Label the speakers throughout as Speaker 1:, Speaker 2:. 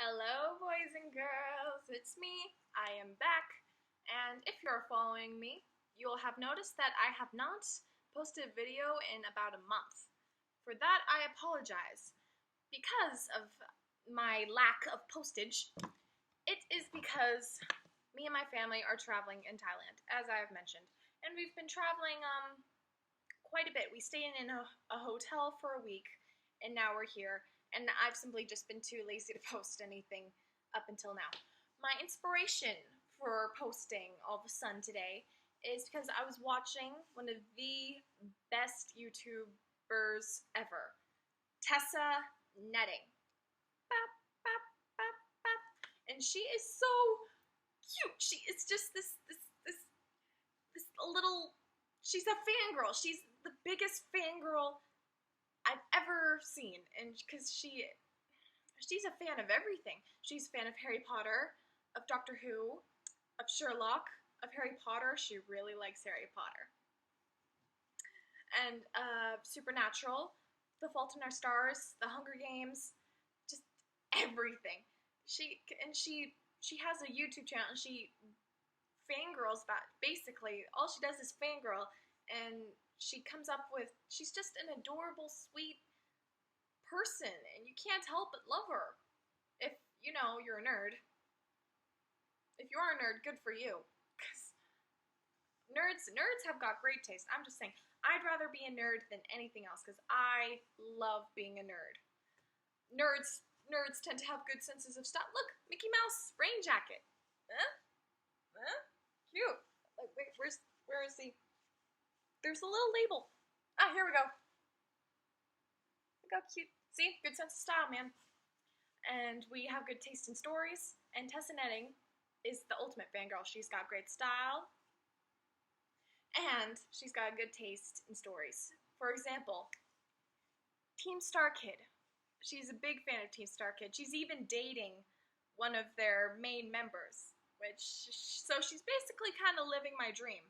Speaker 1: Hello, boys and girls, it's me. I am back, and if you're following me, you'll have noticed that I have not posted a video in about a month. For that, I apologize. Because of my lack of postage, it is because me and my family are traveling in Thailand, as I have mentioned. And we've been traveling quite a bit. We stayed in a hotel for a week, and now we're here. And I've simply just been too lazy to post anything up until now. My inspiration for posting all of a sudden today is because I was watching one of the best YouTubers ever, Tessa netting. Bop, bop, bop, bop. And she is so cute. She is just this little, she's a fangirl. She's the biggest fangirl I've ever seen, and because she's a fan of everything. She's a fan of Harry Potter, of Doctor Who, of Sherlock, of Harry Potter. She really likes Harry Potter. And Supernatural, The Fault in Our Stars, The Hunger Games, just everything. She has a YouTube channel, and she fangirls about, basically all she does is fangirl, and she comes up with, she's just an adorable, sweet person, and you can't help but love her. If, you know, you're a nerd. If you are a nerd, good for you. Because nerds have got great taste. I'm just saying, I'd rather be a nerd than anything else, because I love being a nerd. Nerds tend to have good senses of style. Look, Mickey Mouse rain jacket. Huh? Cute. Like, wait, where is he? There's a little label. Ah, here we go. Look how cute. See? Good sense of style, man. And we have good taste in stories. And Tessa Netting is the ultimate fangirl. She's got great style. And she's got good taste in stories. For example, Team StarKid. She's a big fan of Team StarKid. She's even dating one of their main members. So she's basically kind of living my dream.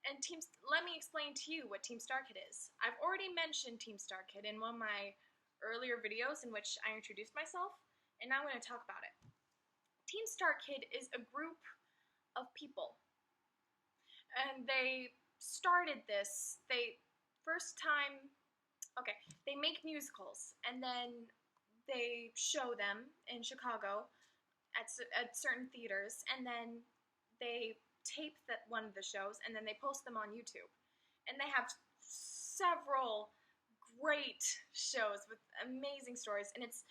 Speaker 1: And let me explain to you what Team StarKid is. I've already mentioned Team StarKid in one of my earlier videos in which I introduced myself, and now I'm going to talk about it. Team StarKid is a group of people, and they started this, they make musicals, and then they show them in Chicago at certain theaters, and then they tape one of the shows, and then they post them on YouTube. And they have several great shows with amazing stories, and it's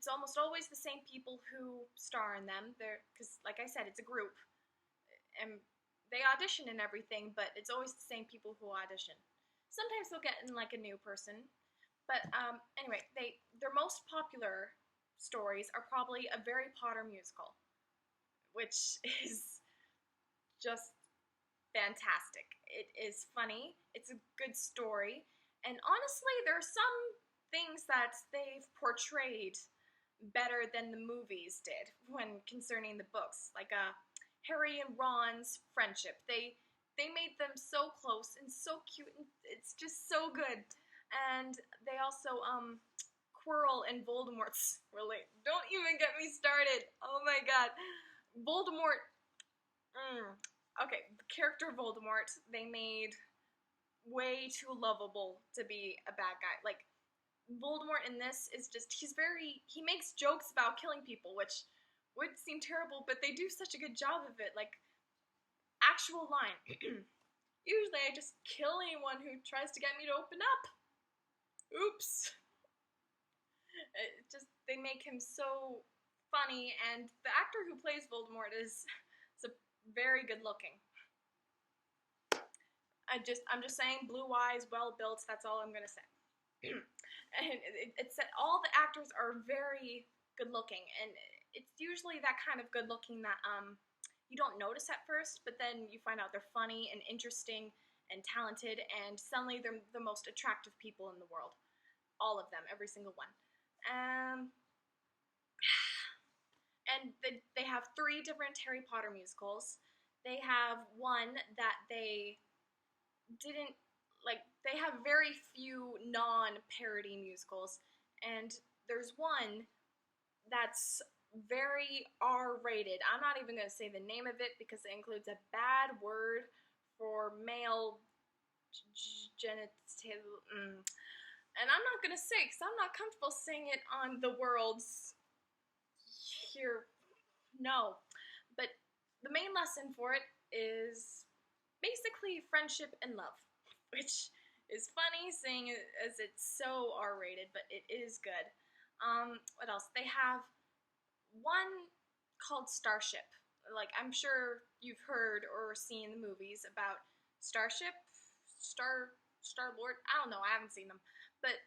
Speaker 1: almost always the same people who star in them. Because, like I said, it's a group, and they audition and everything, but it's always the same people who audition. Sometimes they'll get in like a new person, but anyway, their most popular stories are probably a Harry Potter musical, which is just fantastic. It is funny, it's a good story, and honestly, there are some things that they've portrayed better than the movies did when concerning the books, like Harry and Ron's friendship. They made them so close and so cute, and it's just so good. And they also Quirrell and Voldemort's don't even get me started. Oh my god. Voldemort. Okay, the character Voldemort, they made way too lovable to be a bad guy. Like, Voldemort in this is just, he makes jokes about killing people, which would seem terrible, but they do such a good job of it. Like, actual line. Usually I just kill anyone who tries to get me to open up. Oops. They make him so funny, and the actor who plays Voldemort is very good looking. I'm just saying, blue eyes, well built, that's all I'm gonna say. And it's that all the actors are very good looking, and it's usually that kind of good looking that you don't notice at first, but then you find out they're funny and interesting and talented, and suddenly they're the most attractive people in the world. All of them, every single one. And they have 3 different Harry Potter musicals. They have one that they didn't, like, they have very few non-parody musicals, and there's one that's very R-rated. I'm not even going to say the name of it because it includes a bad word for male genital. And I'm not going to say because I'm not comfortable saying it on the world's here. No. But the main lesson for it is basically friendship and love, which is funny seeing it as it's so R-rated, but it is good. What else? They have one called Starship. Like, I'm sure you've heard or seen the movies about Starship, Star-Lord. I don't know, I haven't seen them. But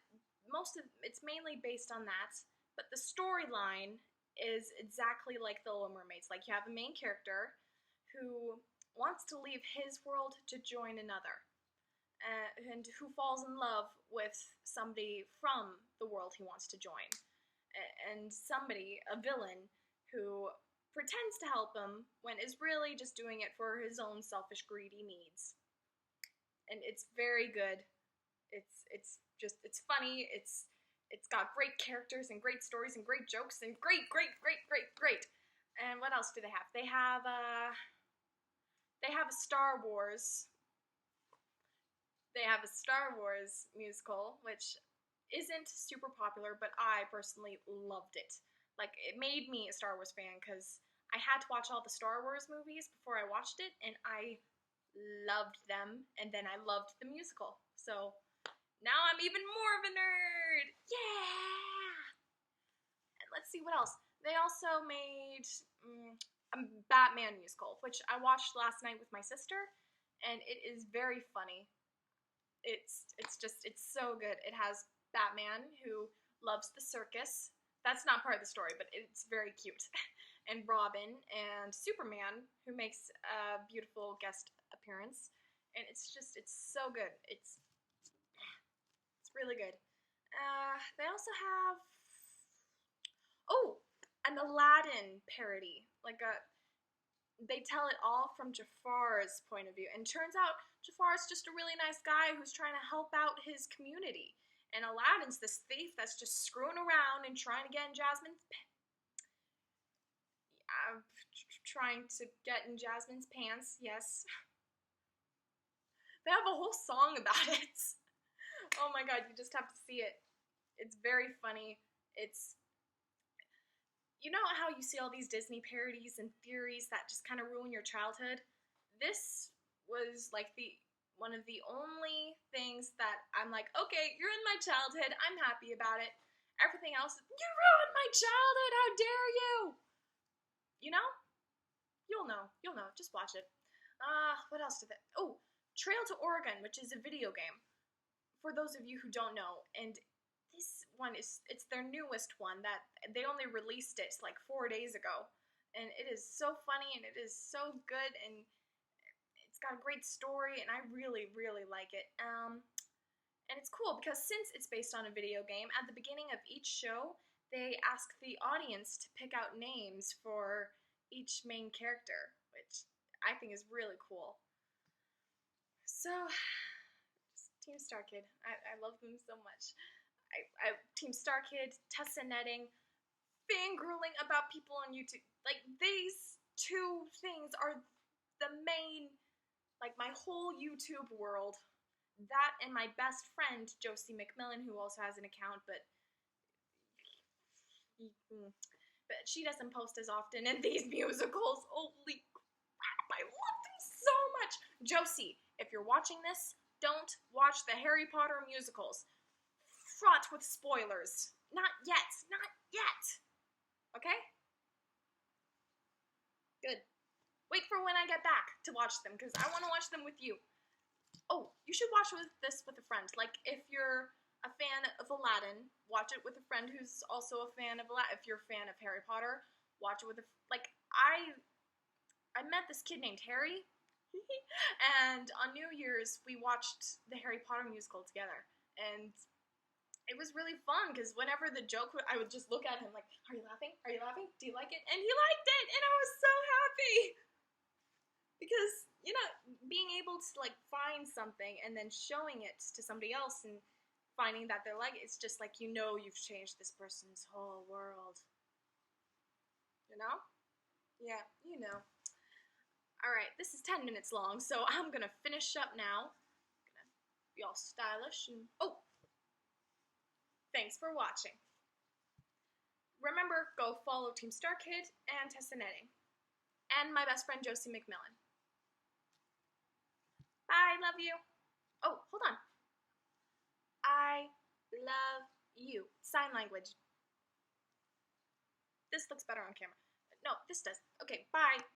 Speaker 1: it's mainly based on that. But the storyline is exactly like The Little Mermaids. Like, you have a main character who wants to leave his world to join another. And who falls in love with somebody from the world he wants to join. And somebody, a villain, who pretends to help him when is really just doing it for his own selfish, greedy needs. And it's very good. It's funny. It's got great characters and great stories and great jokes and great. And what else do they have? They have a Star Wars. They have a Star Wars musical, which isn't super popular, but I personally loved it. Like, it made me a Star Wars fan because I had to watch all the Star Wars movies before I watched it, and I loved them, and then I loved the musical. So now I'm even more of a nerd! Yeah! And let's see what else. They also made a Batman musical, which I watched last night with my sister, and it is very funny. It's so good. It has Batman, who loves the circus. That's not part of the story, but it's very cute. And Robin and Superman, who makes a beautiful guest appearance. And it's so good. It's really good. They also have an Aladdin parody. They tell it all from Jafar's point of view. And turns out Jafar's just a really nice guy who's trying to help out his community. And Aladdin's this thief that's just screwing around and trying to get in Jasmine's pants, yes. They have a whole song about it. Oh my god, you just have to see it. It's very funny. You know how you see all these Disney parodies and theories that just kind of ruin your childhood? This was like one of the only things that I'm like, okay, you're in my childhood, I'm happy about it. Everything else, you ruined my childhood, how dare you? You know? You'll know, just watch it. What else did they, Trail to Oregon, which is a video game. For those of you who don't know, and this one it's their newest one that they only released it like 4 days ago. And it is so funny and it is so good and it's got a great story and I really, really like it. And it's cool because since it's based on a video game, at the beginning of each show, they ask the audience to pick out names for each main character, which I think is really cool. So, Team StarKid. I love them so much. Team StarKid, Tessa netting, fangirling about people on YouTube. Like, these two things are the main, like, my whole YouTube world. That and my best friend, Josie McMillan, who also has an account, but she doesn't post as often in these musicals. Holy crap, I love them so much. Josie, if you're watching this, don't watch the Harry Potter musicals. Fraught with spoilers. Not yet. Okay? Good. Wait for when I get back to watch them, because I want to watch them with you. Oh, you should watch this with a friend. Like, if you're a fan of Aladdin, watch it with a friend who's also a fan of Aladdin. If you're a fan of Harry Potter, watch it with I met this kid named Harry, and on New Year's, we watched the Harry Potter musical together, and it was really fun, because whenever the joke, I would just look at him like, are you laughing? Are you laughing? Do you like it? And he liked it, and I was so happy! Because, you know, being able to, like, find something and then showing it to somebody else and finding that they're like, it's just like, you know, you've changed this person's whole world. You know? Yeah, you know. Alright, this is 10 minutes long, so I'm gonna finish up now. Gonna be all stylish and. Oh! Thanks for watching. Remember, go follow Team StarKid and Tessa Netting. And my best friend Josie McMillan. Bye, love you. Oh, hold on. I love you. Sign language. This looks better on camera. No, this does. Okay, bye.